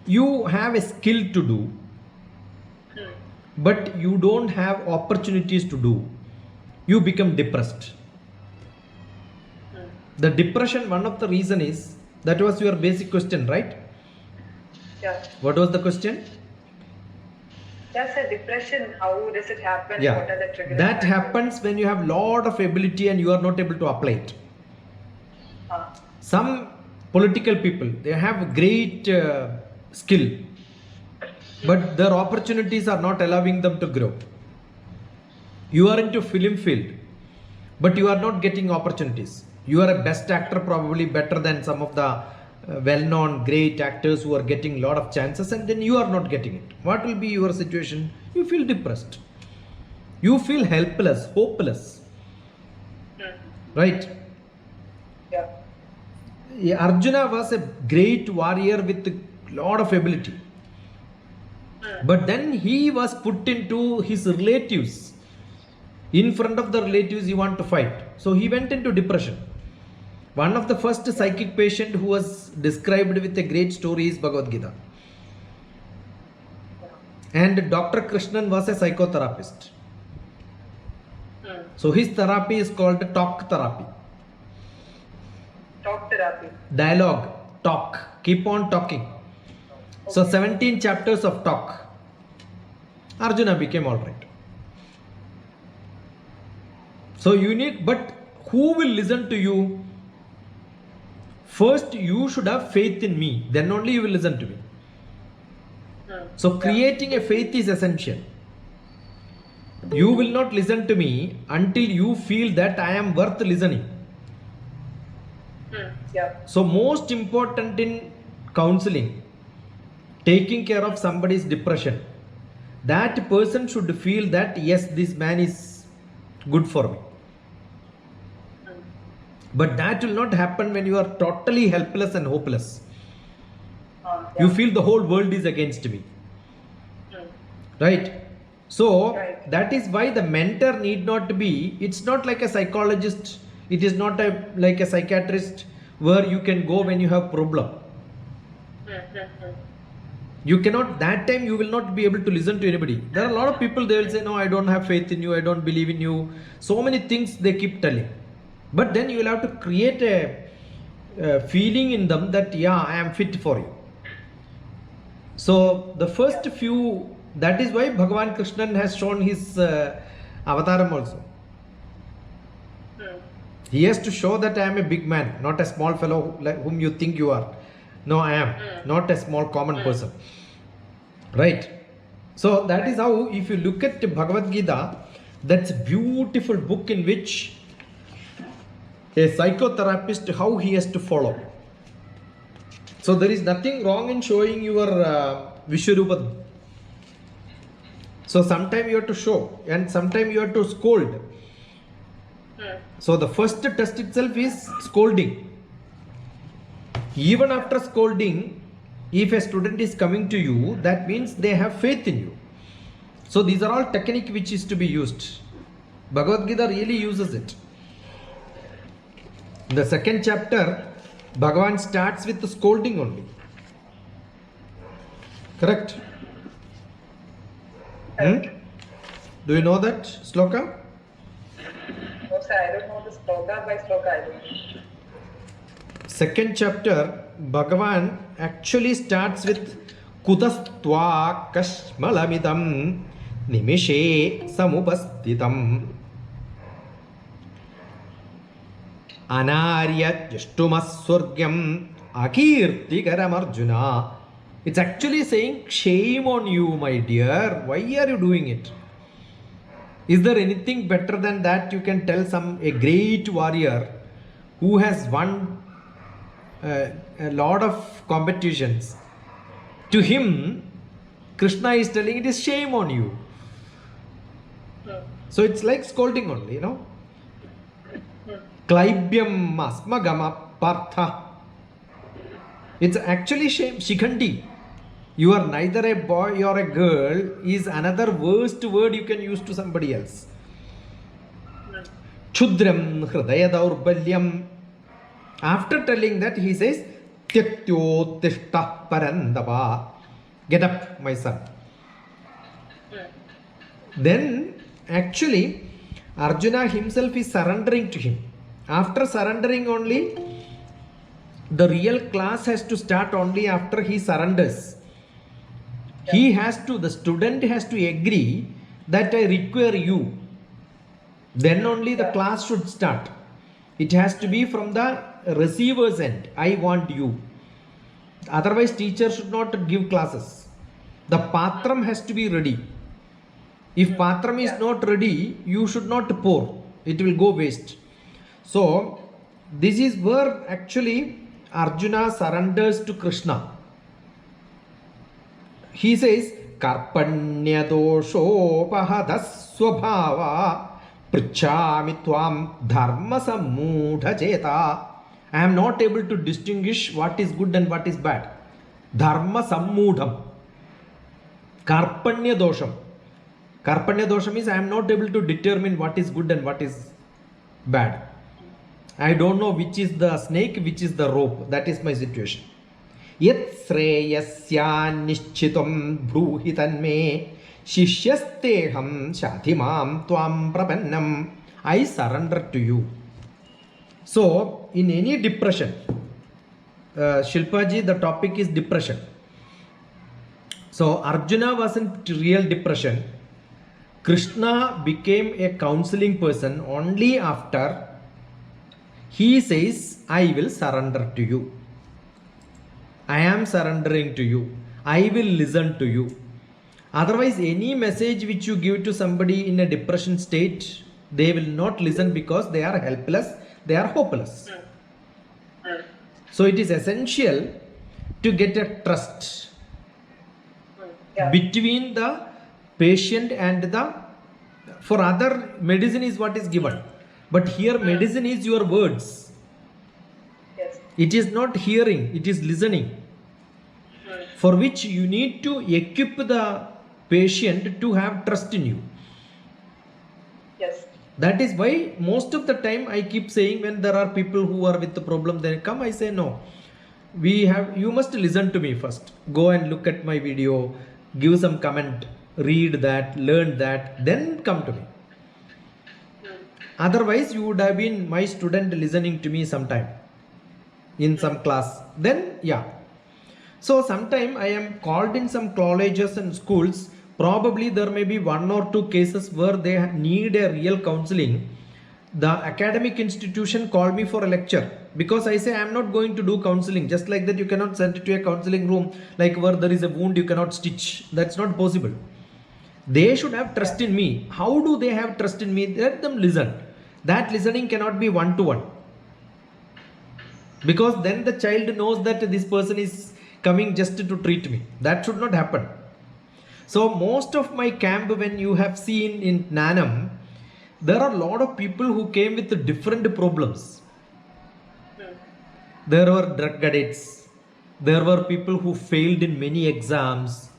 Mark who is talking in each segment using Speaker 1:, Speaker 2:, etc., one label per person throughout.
Speaker 1: you have a skill to do, but you don't have opportunities to do, you become depressed. The depression, one of the reason is, that was your basic question, right?
Speaker 2: Yeah.
Speaker 1: What was the question?
Speaker 2: That's a depression. How does it happen?
Speaker 1: Yeah,
Speaker 2: What are the triggers?
Speaker 1: that happens when you have lot of ability and you are not able to apply it. Some political people, they have great skill, but their opportunities are not allowing them to grow. You are into film field, but you are not getting opportunities. You are a best actor, probably better than some of the well-known great actors who are getting a lot of chances, and then you are not getting it. What will be your situation? You feel depressed. You feel helpless, hopeless. Right?
Speaker 2: Yeah.
Speaker 1: Arjuna was a great warrior with a lot of ability. But then he was put into his relatives. In front of the relatives, he wanted to fight. So he went into depression. One of the first psychic patient who was described with a great story is Bhagavad Gita. And Dr. Krishnan was a psychotherapist. So his therapy is called talk therapy.
Speaker 2: Talk therapy.
Speaker 1: Dialogue, talk, keep on talking. Okay. So 17 chapters of talk. Arjuna became alright. So you need, but who will listen to you? First, you should have faith in me. Then only you will listen to me. So creating a faith is essential. You will not listen to me until you feel that I am worth listening.
Speaker 2: Yeah.
Speaker 1: So most important in counseling, taking care of somebody's depression, that person should feel that yes, this man is good for me. But that will not happen when you are totally helpless and hopeless.
Speaker 2: Yeah.
Speaker 1: You feel the whole world is against me. Right? So that is why the mentor need not be, it's not like a psychologist, it is not like a psychiatrist where you can go when you have problem. You cannot, that time you will not be able to listen to anybody. There are a lot of people, they will say, no, I don't have faith in you, I don't believe in you. So many things they keep telling. But then you will have to create a feeling in them that, yeah, I am fit for you. So the first few, that is why Bhagavan Krishnan has shown his avataram also. He has to show that I am a big man, not a small fellow like whom you think you are. No, I am not a small common person. Right? So that is how, if you look at Bhagavad Gita, that's a beautiful book in which a psychotherapist, how he has to follow. So there is nothing wrong in showing your Vishwarupa. So sometimes you have to show and sometimes you have to scold. So the first test itself is scolding. Even after scolding, if a student is coming to you, that means they have faith in you. So these are all technique which is to be used. Bhagavad Gita really uses it. In the second chapter, Bhagavan starts with the scolding only. Correct? Do you know that sloka?
Speaker 2: No, sir, I don't know the sloka by sloka. I don't know.
Speaker 1: Second chapter, Bhagavan actually starts with Kutastva Kashmalamidam Nimishe Samupastitam Anarya Jashtumaswargyam Akirtikaram Arjuna. It's actually saying, shame on you, my dear. Why are you doing it? Is there anything better than that you can tell a great warrior who has won a lot of competitions? To him, Krishna is telling it is shame on you. So it's like scolding only, you know. Klaibyam asmagama partha. It's actually shame. Shikhandi. You are neither a boy or a girl is another worst word you can use to somebody else. Chudram hridaya daurbalyam. After telling that, he says, Tyaktyo tishta parandava. Get up, my son. Then actually Arjuna himself is surrendering to him. After surrendering only, the real class has to start only after he surrenders. He has to, the student has to agree that I require you. Then only the class should start. It has to be from the receiver's end. I want you. Otherwise, teacher should not give classes. The patram has to be ready. If patram is not ready, you should not pour. It will go waste. So, this is where actually Arjuna surrenders to Krishna. He says, Karpanya doshopahadaswabhava prichami tvam dharma sammudha cheta. I am not able to distinguish what is good and what is bad. Dharma sammudham. Karpanya dosham. Karpanya dosham means I am not able to determine what is good and what is bad. I don't know which is the snake, which is the rope. That is my situation. Yat shreyasya nishchitam bruhitan me shishyasteham shathimam tvam prapannam. I surrender to you. So, in any depression, Shilpaji, the topic is depression. So, Arjuna was in real depression. Krishna became a counseling person only after he says, I will surrender to you. I am surrendering to you. I will listen to you. Otherwise, any message which you give to somebody in a depression state, they will not listen because they are helpless, they are hopeless. So it is essential to get a trust between the patient and the, for other medicine is what is given. But here medicine is your words.
Speaker 2: Yes.
Speaker 1: It is not hearing, it is listening. For which you need to equip the patient to have trust in you.
Speaker 2: Yes.
Speaker 1: That is why most of the time I keep saying when there are people who are with the problem, they come, I say no. You must listen to me first. Go and look at my video, give some comment, read that, learn that, then come to me. Otherwise, you would have been my student listening to me sometime in some class. Then, yeah. So, sometime I am called in some colleges and schools. Probably there may be 1 or 2 cases where they need a real counseling. The academic institution called me for a lecture because I say I am not going to do counseling. Just like that, you cannot send it to a counseling room like where there is a wound you cannot stitch. That's not possible. They should have trust in me. How do they have trust in me? Let them listen. That listening cannot be one-to-one. Because then the child knows that this person is coming just to treat me. That should not happen. So most of my camp, when you have seen in Nanam, there are a lot of people who came with different problems. There were drug addicts. There were people who failed in many exams.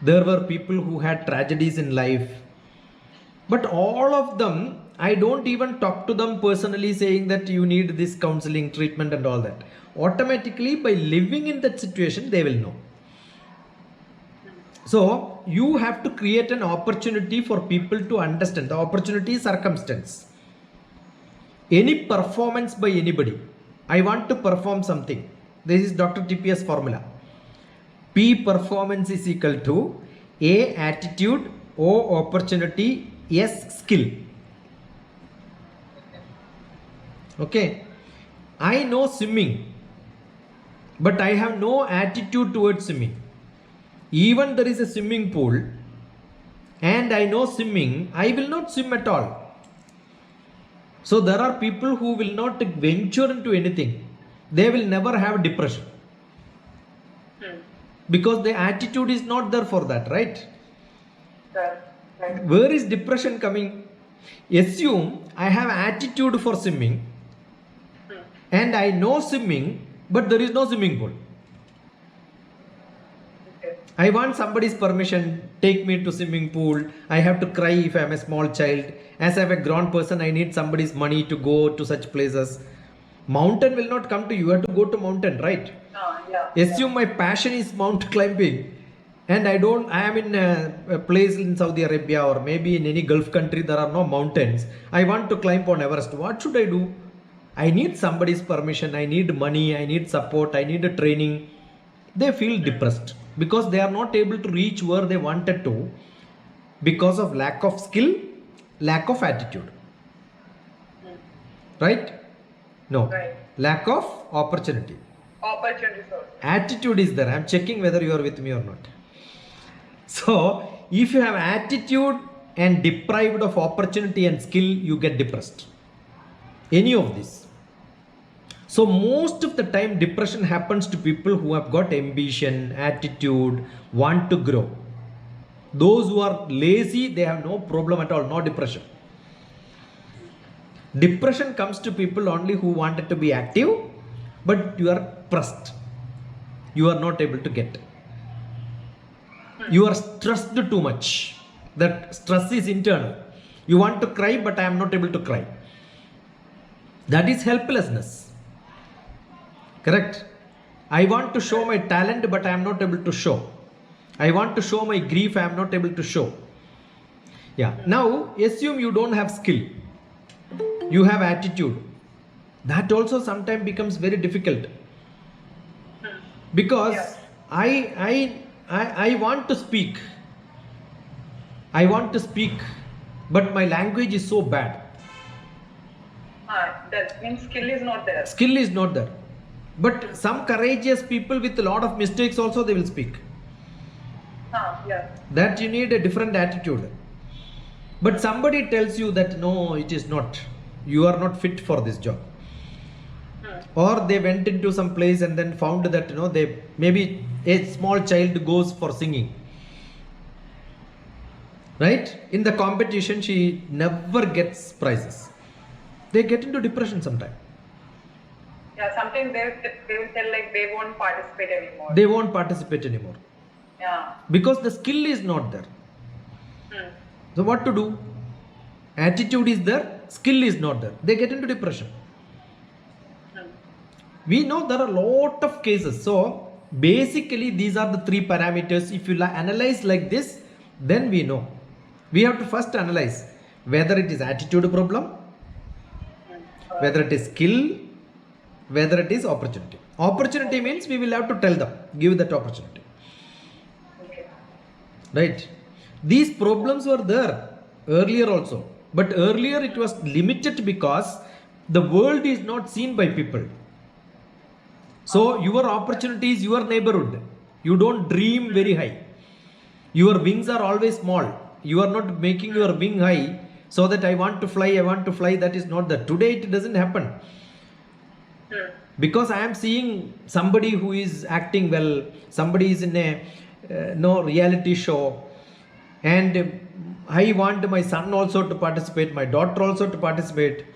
Speaker 1: There were people who had tragedies in life. But all of them, I don't even talk to them personally saying that you need this counseling treatment and all that. Automatically, by living in that situation, they will know. So, you have to create an opportunity for people to understand. The opportunity is circumstance. Any performance by anybody. I want to perform something. This is Dr. TPS formula. P performance is equal to A attitude, O opportunity, S skill. Okay. I know swimming, but I have no attitude towards swimming. Even there is a swimming pool and I know swimming, I will not swim at all. So there are people who will not venture into anything. They will never have depression. Because the attitude is not there for that, right?
Speaker 2: Right.
Speaker 1: Where is depression coming? Assume I have attitude for swimming and I know swimming, but there is no swimming pool.
Speaker 2: Okay.
Speaker 1: I want somebody's permission, take me to swimming pool. I have to cry if I am a small child. As I am a grown person, I need somebody's money to go to such places. Mountain will not come to you. You have to go to mountain, right?
Speaker 2: Yeah.
Speaker 1: Assume my passion is mountain climbing. and I am in a place in Saudi Arabia or maybe in any Gulf country, there are no mountains. I want to climb on Everest. What should I do? I need somebody's permission. I need money. I need support. I need a training. They feel depressed because they are not able to reach where they wanted to because of lack of skill, lack of attitude. Right? No.
Speaker 2: Right.
Speaker 1: Lack of opportunity.
Speaker 2: Opportunities also.
Speaker 1: Attitude is there. I'm checking whether you are with me or not. So, if you have attitude and deprived of opportunity and skill, you get depressed. Any of this. So, most of the time, depression happens to people who have got ambition, attitude, want to grow. Those who are lazy, they have no problem at all, no depression. Depression comes to people only who wanted to be active, but you are pressed. You are not able to get. You are stressed too much. That stress is internal. You want to cry, but I am not able to cry. That is helplessness. Correct? I want to show my talent, but I am not able to show. I want to show my grief, I am not able to show. Yeah. Now, assume you don't have skill. You have attitude. That also sometimes becomes very difficult. Because
Speaker 2: Yeah.
Speaker 1: I want to speak. I want to speak, but my language is so bad.
Speaker 2: That means skill is not there.
Speaker 1: Skill is not there. But some courageous people with a lot of mistakes also they will speak.
Speaker 2: Yeah.
Speaker 1: That you need a different attitude. But somebody tells you that no, it is not. You are not fit for this job. Or they went into some place and then found that they maybe a small child goes for singing, right? In the competition she never gets prizes. They get into depression sometime.
Speaker 2: Yeah, sometimes they will tell like they won't participate anymore.
Speaker 1: They won't participate anymore
Speaker 2: Yeah.
Speaker 1: because the skill is not there. So what to do? Attitude is there, skill is not there. They get into depression. We know there are a lot of cases. So basically these are the three parameters. If you analyze like this, then we know. We have to first analyze whether it is attitude problem, whether it is skill, whether it is opportunity. Opportunity means we will have to tell them, give that opportunity.
Speaker 2: Okay.
Speaker 1: Right? These problems were there earlier also. But earlier it was limited because the world is not seen by people. So your opportunity is your neighborhood. You don't dream very high. Your wings are always small. You are not making your wing high so that I want to fly. That is not that. Today it doesn't happen. Because I am seeing somebody who is acting well, somebody is in a reality show, and I want my son also to participate, my daughter also to participate,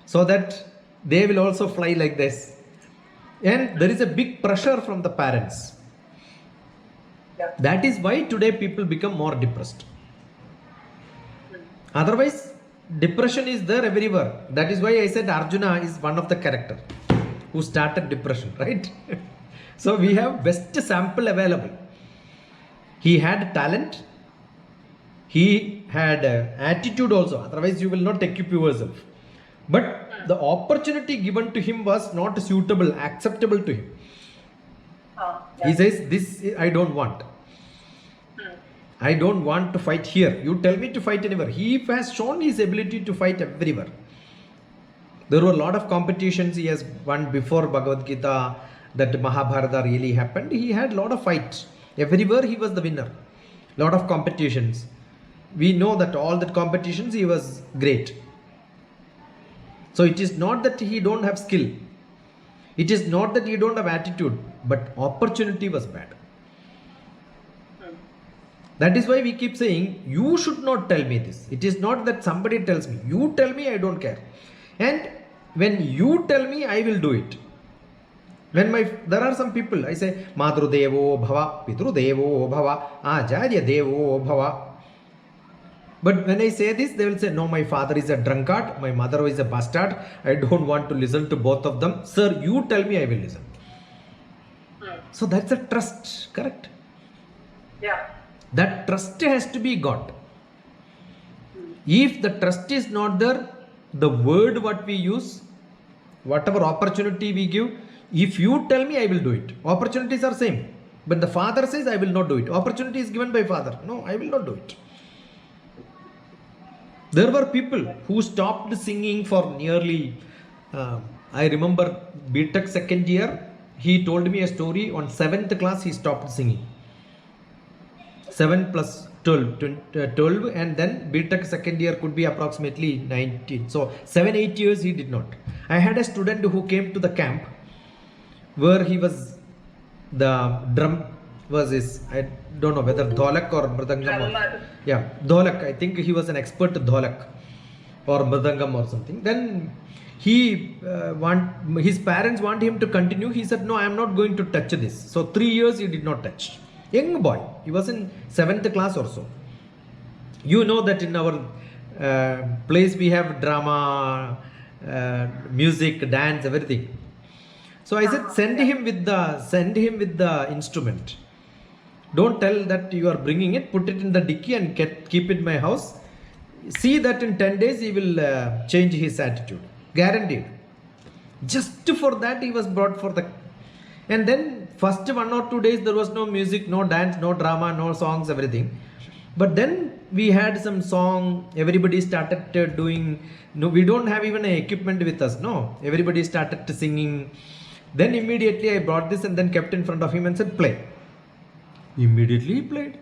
Speaker 1: so that they will also fly like this. And there is a big pressure from the parents.
Speaker 2: Yeah.
Speaker 1: That is why today people become more depressed. Otherwise, depression is there everywhere. That is why I said Arjuna is one of the character who started depression, right? So we have best sample available. He had talent. He had attitude also. Otherwise, you will not equip yourself. But the opportunity given to him was not suitable, acceptable to him. He says, this I don't want. I don't want to fight here. You tell me to fight anywhere. He has shown his ability to fight everywhere. There were a lot of competitions he has won before Bhagavad Gita, that Mahabharata really happened. He had a lot of fights. Everywhere he was the winner. Lot of competitions. We know that all the competitions he was great. So it is not that he don't have skill. It is not that he don't have attitude, but opportunity was bad. That is why we keep saying, you should not tell me this. It is not that somebody tells me. You tell me, I don't care. And when you tell me, I will do it. There are some people, I say, Madru Devo Bhava, Pitru Devo Bhava, Acharya Devo Bhava. But when I say this, they will say, no, my father is a drunkard, my mother is a bastard. I don't want to listen to both of them. Sir, you tell me, I will listen. So that's a trust, correct?
Speaker 2: Yeah.
Speaker 1: That trust has to be got. If the trust is not there, the word what we use, whatever opportunity we give, if you tell me, I will do it. Opportunities are same, but the father says I will not do it. Opportunity is given by father, no, I will not do it. There were people who stopped singing for nearly I remember BTech second year, he told me a story. On 7th class he stopped singing. 7 plus 12, and then BTech second year could be approximately 19. So 7-8 years he did not. I had a student who came to the camp where he was, the drum was his, I don't know whether dholak or mridangam.
Speaker 2: Drummer.
Speaker 1: Yeah, dholak. I think he was an expert dholak or mridangam or something. Then he his parents want him to continue. He said, no, I am not going to touch this. So 3 years he did not touch. Young boy, he was in 7th class or so. You know that in our place we have drama, music, dance, everything. So I said, send him with the instrument. Don't tell that you are bringing it. Put it in the dicky and keep it in my house. See that in 10 days he will change his attitude. Guaranteed. Just for that he was brought for the. And then first 1 or 2 days there was no music, no dance, no drama, no songs, everything. But then we had some song. Everybody started doing. No, we don't have even an equipment with us. No, everybody started singing. Then immediately I brought this and then kept in front of him and said, play. Immediately he played.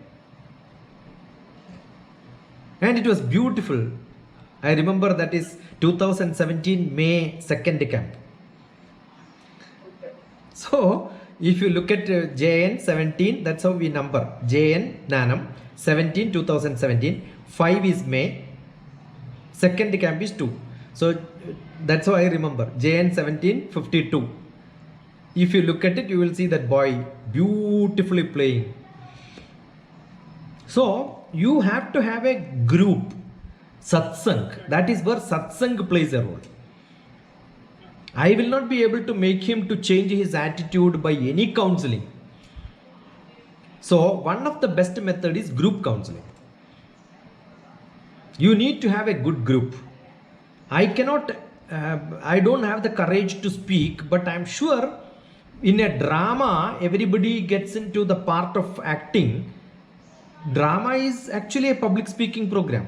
Speaker 1: And it was beautiful. I remember that is 2017 May 2nd camp. So if you look at JN 17, that's how we number. JN Nanam 17 2017. 5 is May. Second camp is 2. So that's how I remember. JN 17 52. If you look at it, you will see that boy beautifully playing. So you have to have a group, satsang. That is where satsang plays a role. I will not be able to make him to change his attitude by any counseling. So one of the best method is group counseling. You need to have a good group. I don't have the courage to speak, but I'm sure in a drama, everybody gets into the part of acting. Drama is actually a public speaking program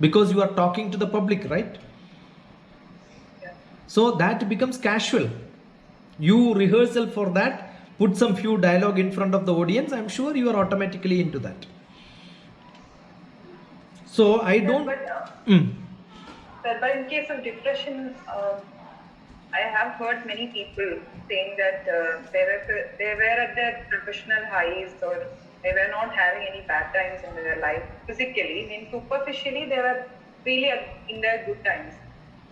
Speaker 1: because you are talking to the public, right? So that becomes casual. You rehearsal for that, put some few dialogue in front of the audience. I'm sure you are automatically into that. So I don't.
Speaker 2: But in case of depression, I have heard many people saying that they were at their professional highs, or they were not having any bad times in their life physically. I mean, superficially, they were really in their good times.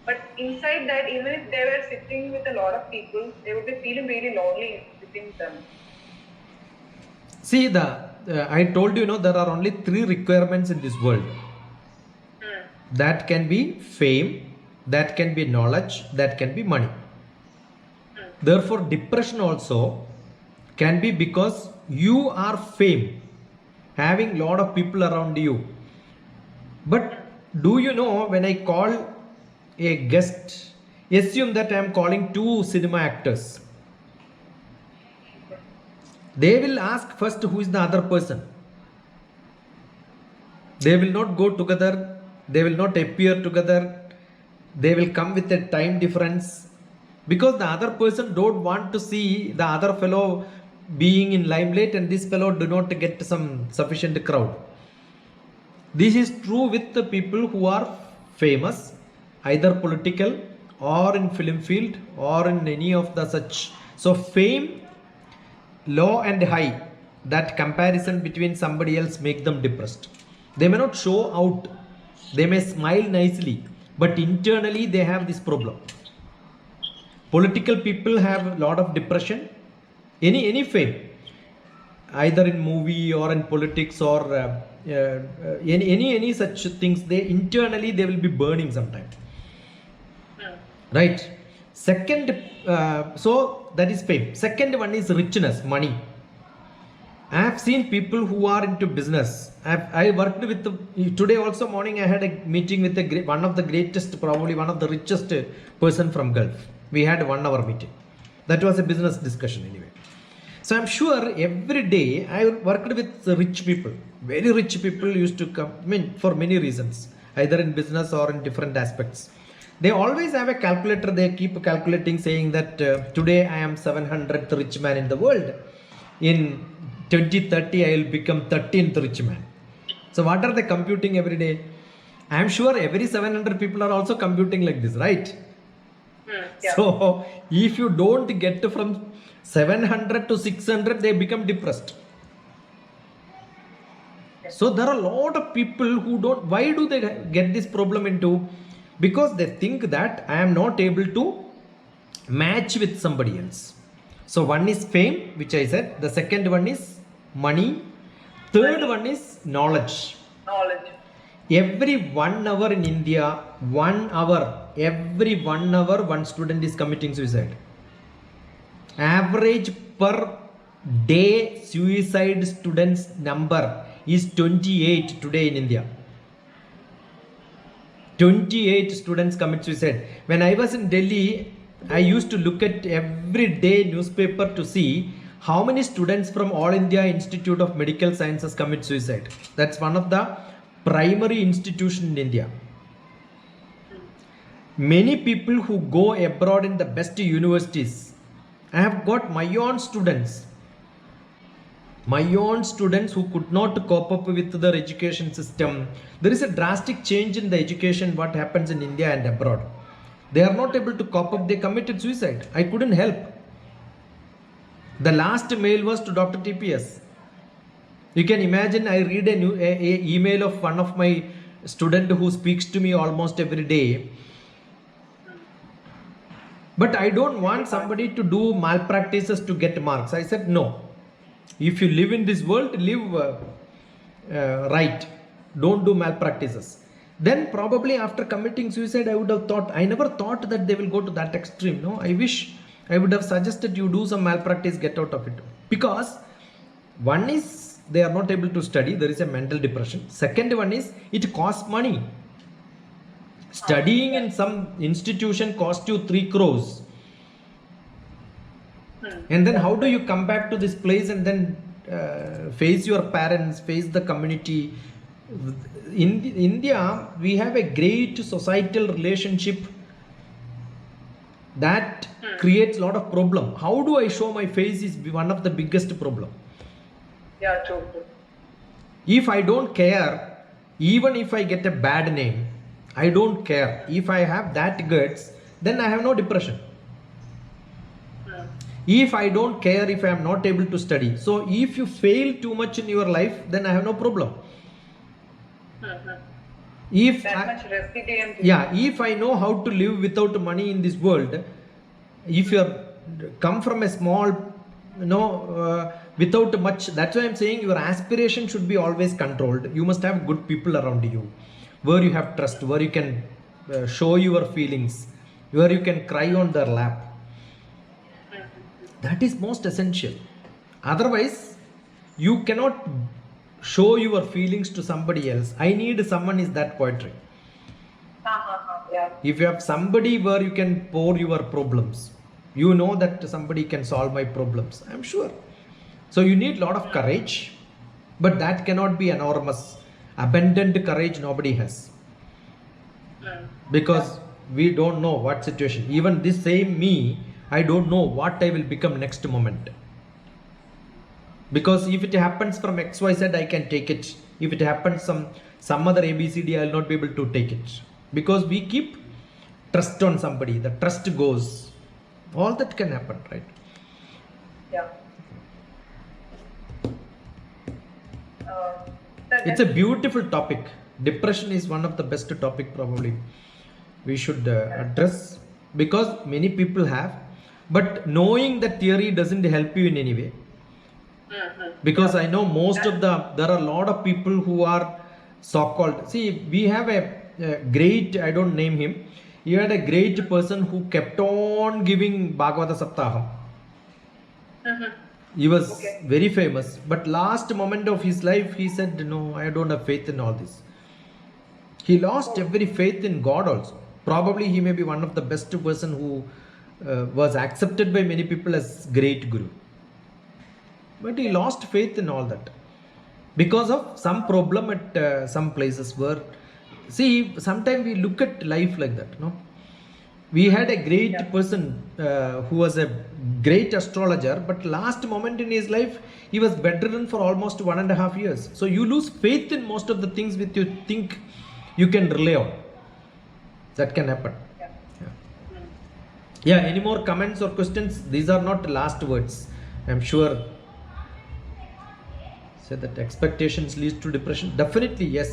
Speaker 2: But inside that, even if they were sitting with a lot of people, they would be feeling really lonely within them.
Speaker 1: See, I told you, there are only 3 requirements in this world. That can be fame, that can be knowledge, that can be money. Therefore, depression also can be because you are fame, having lot of people around you. But do you know, when I call a guest, assume that I am calling 2 cinema actors. They will ask first who is the other person. They will not go together. They will not appear together. They will come with a time difference, because the other person don't want to see the other fellow being in limelight, and this fellow do not get some sufficient crowd. This is true with the people who are famous, either political or in film field or in any of the such. So fame, low and high, that comparison between somebody else make them depressed. They may not show out, they may smile nicely, but internally they have this problem. Political people have a lot of depression. Any fame, either in movie or in politics or any such things, they internally they will be burning sometime. Right? Second, so that is fame. Second one is richness, money. I have seen people who are into business. I worked with today also morning. I had a meeting with one of the greatest, probably one of the richest person from Gulf. We had 1 hour meeting. That was a business discussion anyway. So I'm sure every day I worked with rich people. Very rich people used to come. I mean, for many reasons, either in business or in different aspects. They always have a calculator. They keep calculating, saying that today I am 700th rich man in the world. In 2030, I will become 13th rich man. So what are they computing every day? I am sure every 700 people are also computing like this, right?
Speaker 2: Yeah.
Speaker 1: So if you don't get from 700 to 600, they become depressed. So there are a lot of people who don't. Why do they get this problem into? Because they think that I am not able to match with somebody else. So one is fame, which I said. The second one is money. Third one is knowledge.
Speaker 2: Knowledge.
Speaker 1: Every 1 hour in India, 1 hour, every 1 hour, one student is committing suicide. Average per day suicide students number is 28 today in India. 28 students commit suicide. When I was in Delhi, I used to look at every day newspaper to see how many students from All India Institute of Medical Sciences commit suicide. That's one of the primary institution in India. Many people who go abroad in the best universities. I have got my own students who could not cope up with their education system. There is a drastic change in the education what happens in India and abroad. They are not able to cope up, they committed suicide. I couldn't help. The last mail was to Dr. TPS. You can imagine, I read a email of one of my student who speaks to me almost every day. But I don't want somebody to do malpractices to get marks. I said no. If you live in this world, live right. Don't do malpractices. Then probably after committing suicide, I would have thought, I never thought that they will go to that extreme. No, I wish I would have suggested you do some malpractice, get out of it. Because one is they are not able to study, there is a mental depression. Second one is it costs money. Studying in some institution costs you 3 crores. And then how do you come back to this place and then face your parents, face the community? In India, we have a great societal relationship that creates a lot of problem. How do I show my face is one of the biggest problem.
Speaker 2: Yeah, true.
Speaker 1: If I don't care, even if I get a bad name, I don't care. If I have that guts, then I have no depression. If I don't care, if I am not able to study. So if you fail too much in your life, then I have no problem. If
Speaker 2: That much resilient.
Speaker 1: if I know how to live without money in this world, if you are come from a small, without much, that's why I'm saying your aspiration should be always controlled. You must have good people around you, where you have trust, where you can show your feelings, where you can cry on their lap. That is most essential. Otherwise, you cannot show your feelings to somebody else. I need someone is that poetry.
Speaker 2: Yeah.
Speaker 1: If you have somebody where you can pour your problems, you know that somebody can solve my problems, I'm sure. So you need a lot of courage, but that cannot be enormous. Abundant courage nobody has. Because we don't know what situation. Even this same me, I don't know what I will become next moment. Because if it happens from XYZ, I can take it. If it happens some other ABCD, I will not be able to take it. Because we keep trust on somebody. The trust goes. All that can happen, right?
Speaker 2: Yeah.
Speaker 1: It's a beautiful topic. Depression is one of the best topic probably we should address, because many people have, but knowing the theory doesn't help you in any way. Because I know there are a lot of people who are so-called, see, we have a great, I don't name him, he had a great person who kept on giving Bhagavata Saptaham. He was
Speaker 2: Okay.
Speaker 1: very famous, but last moment of his life, he said, "No, I don't have faith in all this." He lost
Speaker 2: Oh,
Speaker 1: every faith in God also. Probably he may be one of the best person who was accepted by many people as great guru, but he
Speaker 2: okay.
Speaker 1: lost faith in all that because of some problem at some places where, see, sometimes we look at life like that, no? We had a
Speaker 2: Yeah.
Speaker 1: great person who was a great astrologer, but last moment in his life he was bedridden for almost 1.5 years. So you lose faith in most of the things which you think you can rely on. That can happen.
Speaker 2: Yeah.
Speaker 1: Yeah.
Speaker 2: Mm.
Speaker 1: Yeah, any more comments or questions? These are not last words, I'm sure. Say that expectations leads to depression. Definitely yes.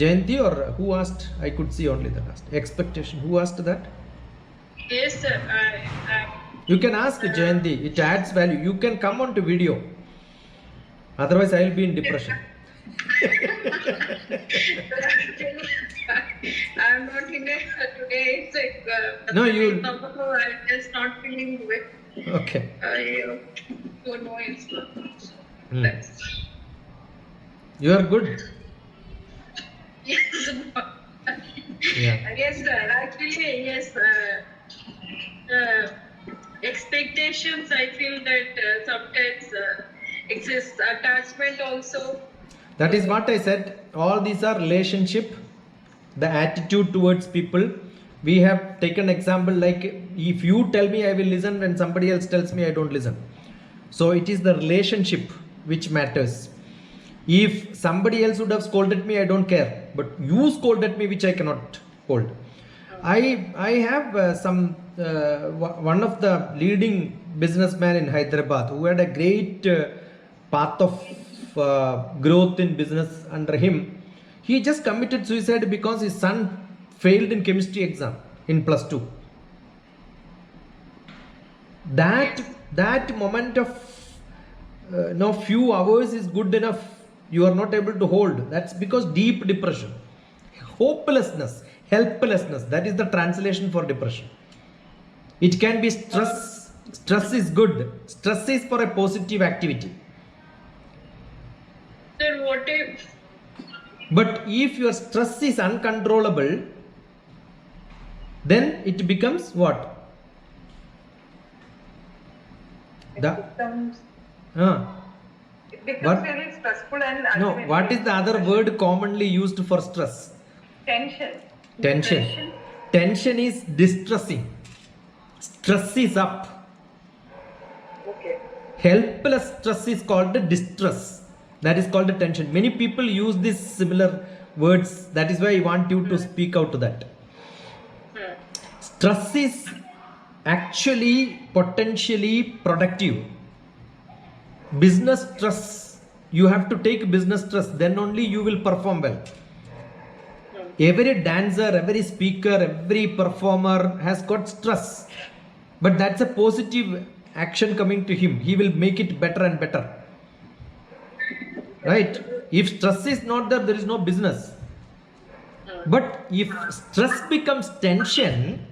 Speaker 1: Jayanti, or who asked? I could see only the last. Expectation. Who asked that?
Speaker 3: Yes, sir.
Speaker 1: You can ask Jayanti. It adds value. You can come on to video. Otherwise, I will be in depression.
Speaker 3: I'm not in it today. It's like
Speaker 1: No, you.
Speaker 3: I'm just not feeling well.
Speaker 1: Okay.
Speaker 3: I don't know. It's not.
Speaker 1: Hmm.
Speaker 3: That's-
Speaker 1: You are good.
Speaker 3: Yes.
Speaker 1: Yeah.
Speaker 3: Yes, sir. Actually, yes. Expectations. I feel that sometimes exists attachment also.
Speaker 1: That is what I said. All these are relationship, the attitude towards people. We have taken example like if you tell me I will listen when somebody else tells me I don't listen. So it is the relationship which matters. If somebody else would have scolded me, I don't care. But you scolded me, which I cannot hold. I have one of the leading businessman in Hyderabad who had a great path of growth in business under him. He just committed suicide because his son failed in chemistry exam in +2. That moment of no few hours is good enough. You are not able to hold. That's because deep depression, hopelessness, helplessness. That is the translation for depression. It can be stress. Stress is good. Stress is for a positive activity.
Speaker 3: Then what if?
Speaker 1: But if your stress is uncontrollable, then it becomes what?
Speaker 2: It
Speaker 1: The
Speaker 2: becomes
Speaker 1: uh,
Speaker 2: it becomes
Speaker 1: what?
Speaker 2: really stressful and
Speaker 1: No.
Speaker 2: ultimately
Speaker 1: What is the other
Speaker 2: depression.
Speaker 1: word commonly used for stress?
Speaker 2: Tension.
Speaker 1: Tension.
Speaker 2: Depression.
Speaker 1: Tension is distressing. Stress is up.
Speaker 2: Okay.
Speaker 1: Helpless stress is called the distress. That is called the tension. Many people use these similar words. That is why I want you to speak out to that. Stress is actually potentially productive. Business stress, you have to take business stress, then only you will perform well. Every dancer, every speaker, every performer has got stress, but that's a positive action coming to him. He will make it better and better, right? If stress is not there, there is no business. But if stress becomes tension,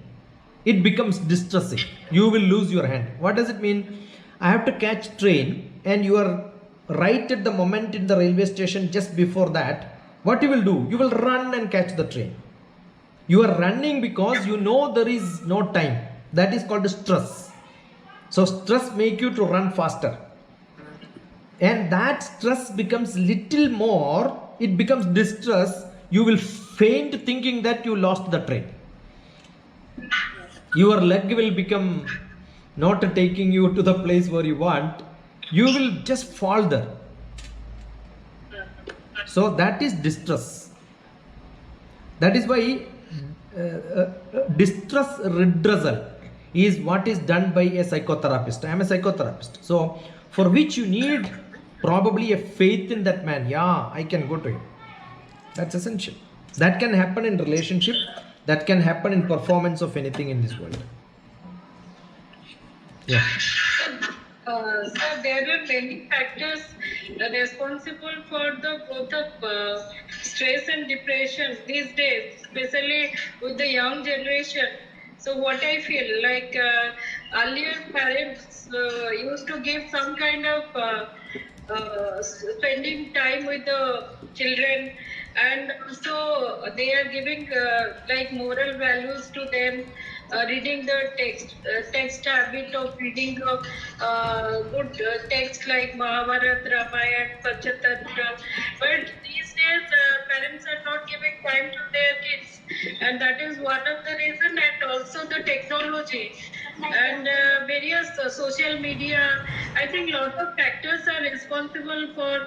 Speaker 1: it becomes distressing. You will lose your hand. What does it mean? I have to catch train and you are right at the moment in the railway station. Just before that, what you will do? You will run and catch the train. You are running because you know there is no time. That is called stress. So stress make you to run faster, and that stress becomes little more, it becomes distress. You will faint thinking that you lost the train. Your leg will become not taking you to the place where you want. You will just fall there. So that is distress. That is why distress redressal is what is done by a psychotherapist. I am a psychotherapist. So for which you need probably a faith in that man. Yeah, I can go to him. That's essential. That can happen in relationship. That can happen in performance of anything in this world. Yeah.
Speaker 3: So there are many factors responsible for the growth of stress and depression these days, especially with the young generation. So what I feel like earlier parents used to give some kind of spending time with the children, and also they are giving like moral values to them, reading the text habit of reading the good text like Mahabharata, Ramayana, Panchatantra. But these days parents are not giving time to their kids, and that is one of the reason, and also the technology and various social media. I think lot of factors are responsible for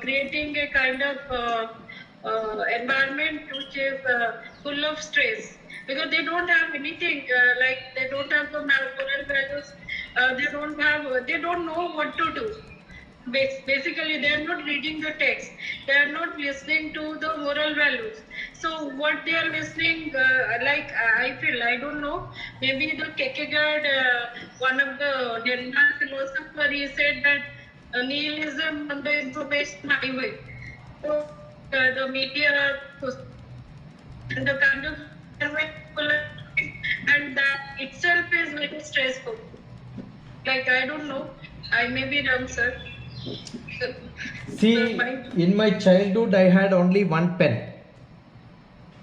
Speaker 3: creating a kind of environment which is full of stress, because they don't have anything, like they don't have the moral values, they don't know what to do. Basically, they are not reading the text, they are not listening to the moral values. So what they are listening, like I feel, I don't know, maybe the Kierkegaard, one of the Denmark philosopher, he said that nihilism on the information highway. So the media, and the kind of and that itself is very stressful. Like I don't know, I may be wrong, sir.
Speaker 1: See, in my childhood, I had only one pen.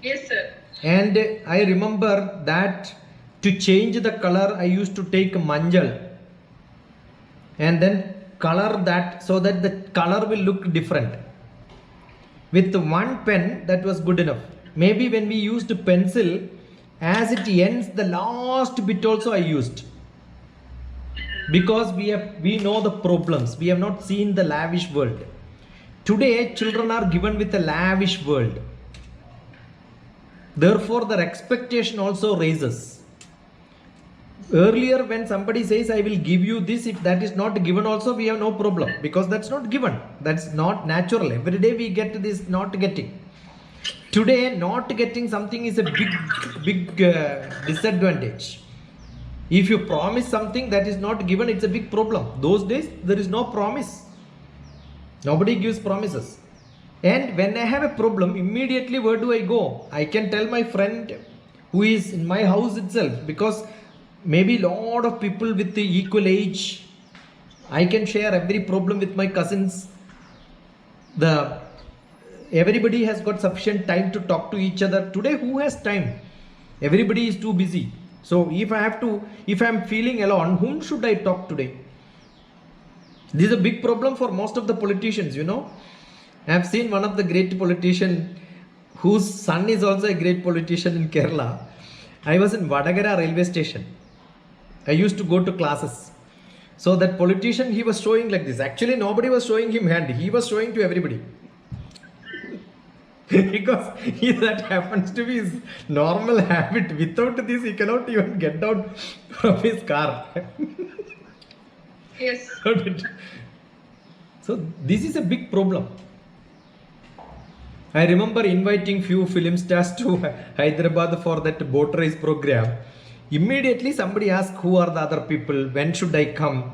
Speaker 3: Yes, sir.
Speaker 1: And I remember that to change the color, I used to take manjal and then color that so that the color will look different. With one pen, that was good enough. Maybe when we used pencil, as it ends, the last bit also I used. Because we know the problems. We have not seen the lavish world. Today, children are given with a lavish world. Therefore, their expectation also raises. Earlier, when somebody says, I will give you this, if that is not given also, we have no problem. Because that's not given. That's not natural. Every day we get this not getting. Today, not getting something is a big disadvantage. If you promise something that is not given, it's a big problem. Those days, there is no promise. Nobody gives promises. And when I have a problem, immediately where do I go? I can tell my friend who is in my house itself, because maybe a lot of people with the equal age, I can share every problem with my cousins. Everybody has got sufficient time to talk to each other. Today, who has time? Everybody is too busy. So if I'm feeling alone, whom should I talk today? This is a big problem for most of the politicians, you know. I have seen one of the great politicians whose son is also a great politician in Kerala. I was in Vadagara railway station. I used to go to classes. So that politician, he was showing like this. Actually, nobody was showing him hand. He was showing to everybody. Because that happens to be his normal habit. Without this, he cannot even get out from his car.
Speaker 3: Yes.
Speaker 1: So this is a big problem. I remember inviting few film stars to Hyderabad for that boat race program. Immediately somebody asked, who are the other people? When should I come?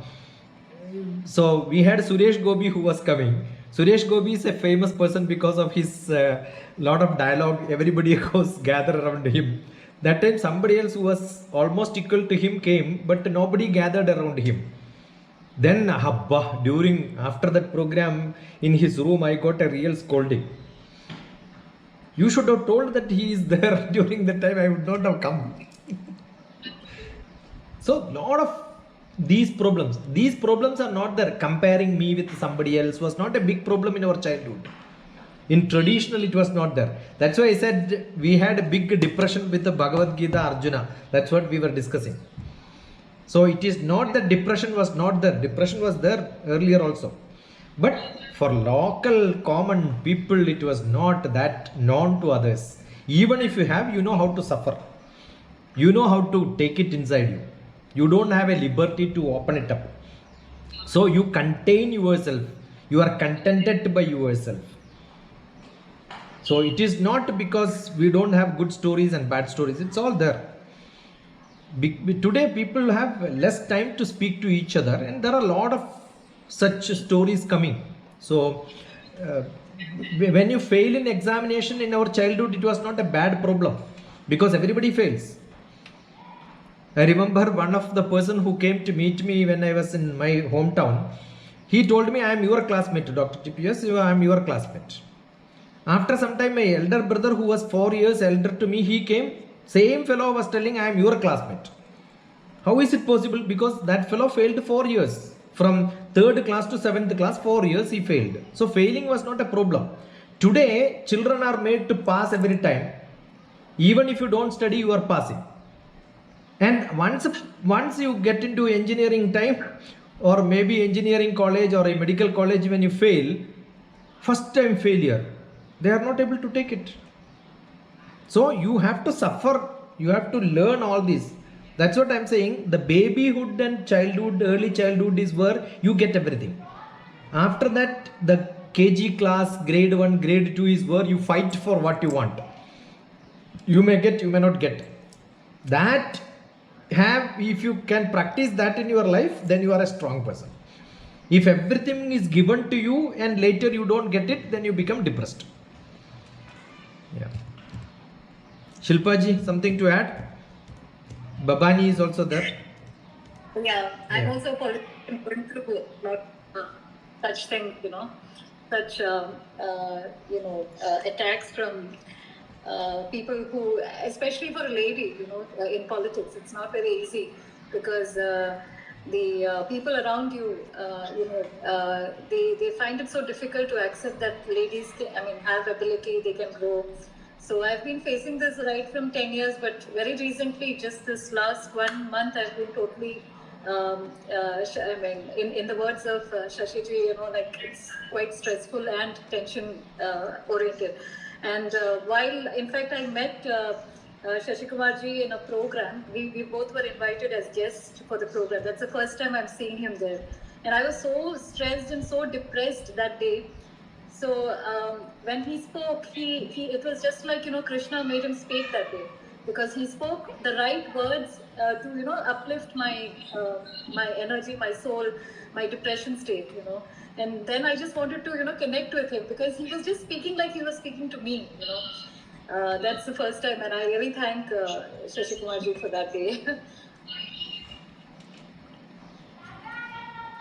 Speaker 1: So we had Suresh Gopi who was coming. Suresh Gopi is a famous person because of his lot of dialogue. Everybody goes gather around him. That time somebody else who was almost equal to him came, but nobody gathered around him. Then after that program in his room, I got a real scolding. You should have told that he is there during the time. I would not have come. So lot of these problems are not there. Comparing me with somebody else was not a big problem in our childhood. In traditional, it was not there. That's why I said we had a big depression with the Bhagavad Gita Arjuna. That's what we were discussing. So it is not that depression was not there. Depression was there earlier also. But for local common people, it was not that known to others. Even if you have, you know how to suffer. You know how to take it inside you. You don't have a liberty to open it up. So you contain yourself. You are contented by yourself. So it is not because we don't have good stories and bad stories. It's all there. Today people have less time to speak to each other, and there are a lot of such stories coming. So when you fail in examination in our childhood, it was not a bad problem because everybody fails. I remember one of the person who came to meet me when I was in my hometown. He told me, I am your classmate, Dr. TP. Yes, I am your classmate. After some time, my elder brother, who was 4 years elder to me, he came. Same fellow was telling, I am your classmate. How is it possible? Because that fellow failed 4 years. From 3rd class to 7th class, 4 years he failed. So failing was not a problem. Today, children are made to pass every time. Even if you don't study, you are passing. And once you get into engineering time, or maybe engineering college or a medical college, when you fail, first time failure, they are not able to take it. So you have to suffer, you have to learn all this. That's what I'm saying. The babyhood and childhood, early childhood is where you get everything. After that, the KG class, grade 1, grade 2 is where you fight for what you want. You may get, you may not get. That if you can practice that in your life, then you are a strong person. If everything is given to you and later you don't get it, then you become depressed. Yeah. Shilpa ji, something to add? Babani is also there.
Speaker 4: Yeah, I'm
Speaker 1: Yeah.
Speaker 4: also going through a lot of such things, such attacks from people who, especially for a lady, in politics, it's not very easy because the people around you, they find it so difficult to accept that ladies, have ability, they can grow. So I've been facing this right from 10 years, but very recently, just this last 1 month, I've been totally, in the words of Shashiji, it's quite stressful and tension oriented. And while, in fact, I met Shashi Kumar ji in a program, we both were invited as guests for the program. That's the first time I'm seeing him there. And I was so stressed and so depressed that day. So when he spoke, it was just like, Krishna made him speak that day, because he spoke the right words to, uplift my energy, my soul, my depression state, And then I just wanted to, connect with him, because he was just speaking like he was speaking to me, That's the first time, and I really thank Shashi Kumar ji for that day.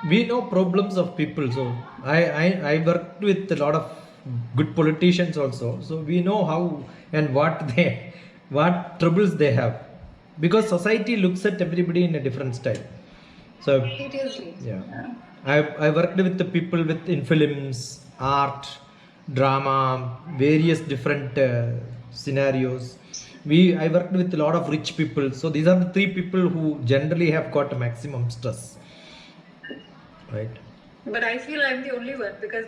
Speaker 1: We know problems of people, so I worked with a lot of good politicians also, so we know how and what troubles they have, because society looks at everybody in a different style. So
Speaker 4: Seriously.
Speaker 1: yeah, I worked with the people in films, art, drama, various different scenarios. I worked with a lot of rich people, so these are the 3 people who generally have got maximum stress. Right.
Speaker 4: But I feel I'm the only one, because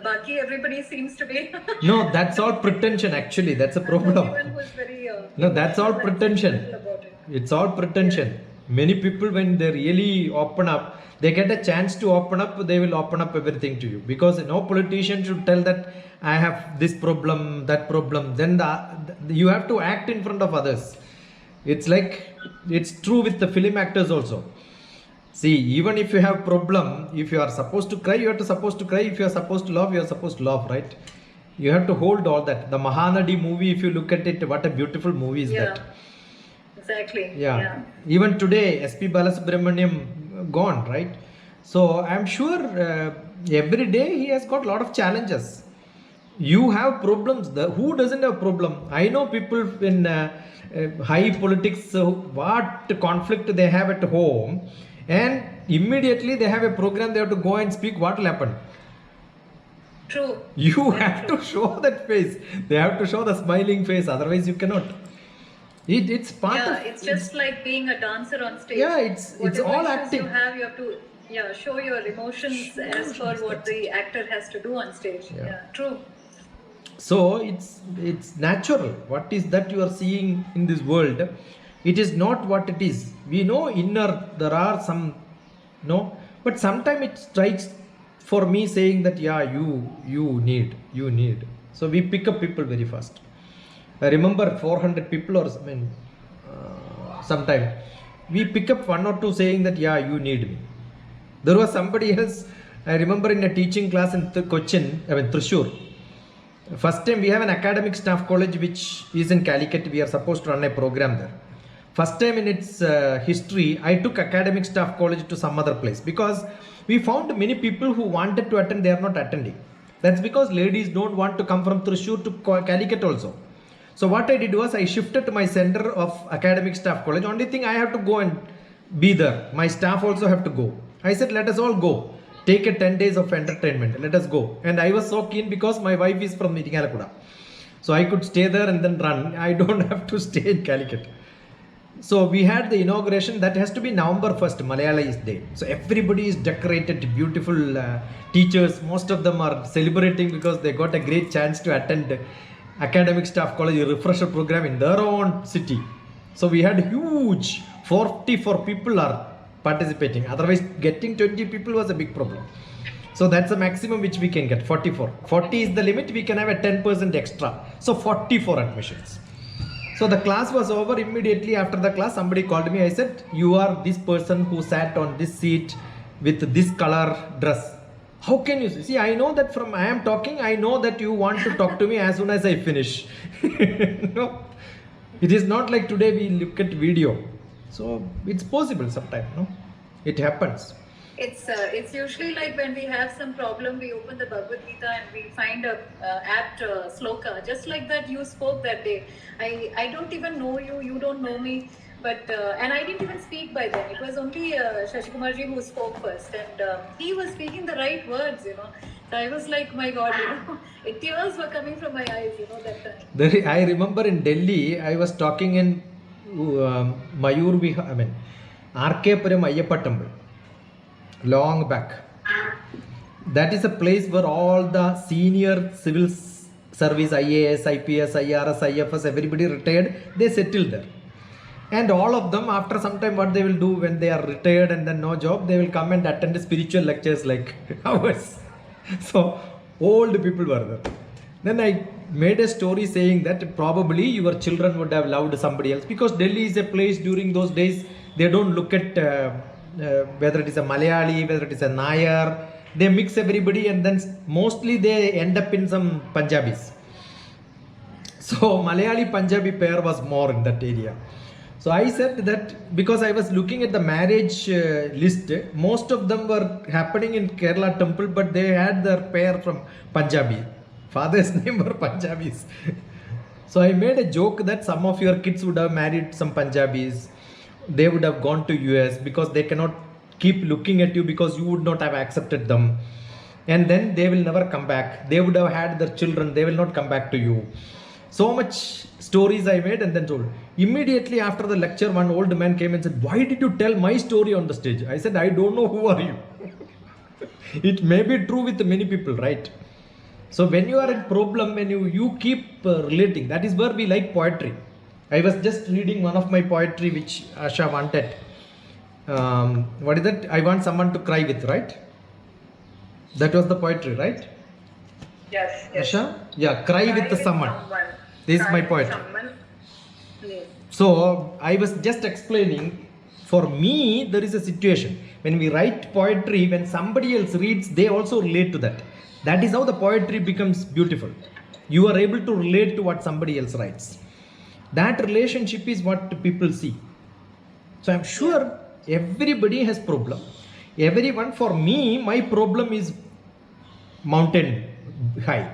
Speaker 4: Baki, everybody seems to be.
Speaker 1: No, that's all pretension actually. That's a
Speaker 4: I'm the only
Speaker 1: problem.
Speaker 4: one who's very.
Speaker 1: No, that's all
Speaker 4: emotional and
Speaker 1: pretension.
Speaker 4: sentimental about it.
Speaker 1: It's all pretension. Many people, when they really open up, they get a chance to open up, they will open up everything to you. Because no politician should tell that I have this problem, that problem. Then you have to act in front of others. It's like, it's true with the film actors also. See, even if you have problem, if you are supposed to cry, you are supposed to cry. If you are supposed to laugh, you are supposed to laugh, right? You have to hold all that. The Mahanadi movie, if you look at it, what a beautiful movie is that.
Speaker 4: Exactly.
Speaker 1: Yeah. Even today, SP Balasubramaniam gone, right? So I'm sure every day he has got a lot of challenges. You have problems. Who doesn't have problem? I know people in high politics, what conflict they have at home, and immediately they have a program, they have to go and speak. What will happen?
Speaker 4: True.
Speaker 1: You have to show that face. They have to show the smiling face. Otherwise, you cannot. It's part of.
Speaker 4: It's just like being a dancer on stage.
Speaker 1: Yeah, it's
Speaker 4: Whatever
Speaker 1: all
Speaker 4: issues
Speaker 1: acting.
Speaker 4: you have to show your emotions as per what the actor has to do on stage.
Speaker 1: Yeah.
Speaker 4: True.
Speaker 1: So it's natural. What is that you are seeing in this world? It is not what it is. We know inner there are some, but sometimes it strikes for me saying that you need. So we pick up people very fast. I remember 400 people or sometime we pick up 1 or 2 saying that you need me. There was somebody else. I remember in a teaching class in Cochin, Thrissur. First time we have an academic staff college which is in Calicut. We are supposed to run a program there. first time in its history, I took academic staff college to some other place because we found many people who wanted to attend, they are not attending. That's because ladies don't want to come from Thrissur to Calicut also. So what I did was I shifted to my center of academic staff college. Only thing I have to go and be there. My staff also have to go. I said, let us all go. Take a 10 days of entertainment. Let us go. And I was so keen because my wife is from Iringalakuda. So I could stay there and then run. I don't have to stay in Calicut. So we had the inauguration. That has to be November 1st, Malayalis Day. So everybody is decorated, beautiful teachers. Most of them are celebrating because they got a great chance to attend academic staff college refresher program in their own city. So we had huge 44 people are participating. Otherwise getting 20 people was a big problem. So that's the maximum which we can get, 44. 40 is the limit, we can have a 10% extra. So 44 admissions. So the class was over. Immediately after the class, somebody called me. I said, you are this person who sat on this seat with this color dress. How can you see? I know that from I am talking, I know that you want to talk to me as soon as I finish. No, it is not like today we look at video. So it's possible sometimes, no? It happens.
Speaker 4: It's usually like when we have some problem, we open the Bhagavad Gita and we find a apt sloka. Just like that, you spoke that day. I don't even know you. You don't know me. But and I didn't even speak by then. It was only Shashi Kumarji who spoke first, and he was speaking the right words, you know. So I was like, my God, you know, tears were coming from my eyes, you know, that time.
Speaker 1: I remember in Delhi, I was talking in Mayur Vihar, I mean, RK Puram Ayyappa temple, long back. That is a place where all the senior civil service, IAS, IPS, IRS, IFS, everybody retired, they settled there. And all of them, after some time, what they will do when they are retired and then no job, they will come and attend spiritual lectures like ours. So, old people were there. Then I made a story saying that probably your children would have loved somebody else, because Delhi is a place during those days, they don't look at whether it is a Malayali, whether it is a Nayar, they mix everybody and then mostly they end up in some Punjabis. So, Malayali Punjabi pair was more in that area. So I said that because I was looking at the marriage list, most of them were happening in Kerala temple, but they had their pair from Punjabi. Father's name were Punjabis. So I made a joke that some of your kids would have married some Punjabis. They would have gone to US because they cannot keep looking at you because you would not have accepted them. And then they will never come back. They would have had their children. They will not come back to you. So much stories I made and then told. Immediately after the lecture, one old man came and said, why did you tell my story on the stage? I said, I don't know who are you. It may be true with many people, right? So when you are in problem, when you keep relating, that is where we like poetry. I was just reading one of my poetry which Asha wanted. What is that? I want someone to cry with, right? That was the poetry, right?
Speaker 2: Yes, yes.
Speaker 1: Asha? Yeah, cry with someone. This is my poetry.
Speaker 4: Yes.
Speaker 1: So I was just explaining, for me there is a situation when we write poetry, when somebody else reads, they also relate to that. That is how the poetry becomes beautiful. You are able to relate to what somebody else writes. That relationship is what people see. So I'm sure everybody has problem. Everyone, for me, my problem is mountain high.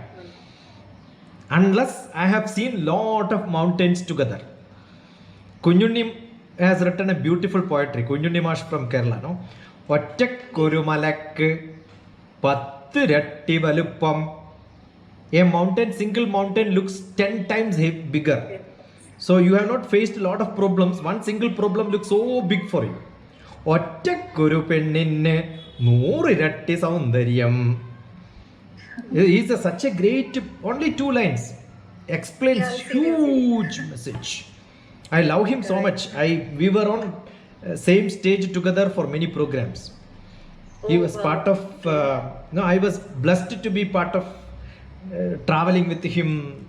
Speaker 1: Unless I have seen lot of mountains together. Kunjunni has written a beautiful poetry. Kunjunni Mash from Kerala, no? Vattakkoru malakku pattu retti valuppam. A mountain, single mountain looks 10 times bigger. So you have not faced a lot of problems. One single problem looks so big for you. Vattakkoru penninne nooru iratti soundaryam. He is such a great, only 2 lines, explains huge message. I love him so much. We were on same stage together for many programs. He was part of, I was blessed to be part of traveling with him.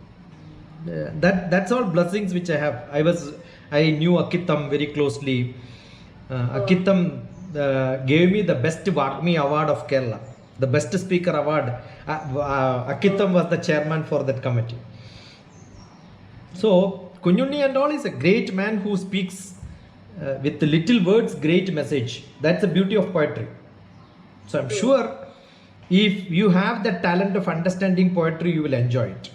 Speaker 1: That's all blessings which I have. I knew Akitham very closely. Akitham gave me the best Vagmi award of Kerala. The best speaker award. Akitham was the chairman for that committee. So Kunjunni and all is a great man who speaks with little words, great message. That's the beauty of poetry. So I'm sure if you have the talent of understanding poetry, you will enjoy it.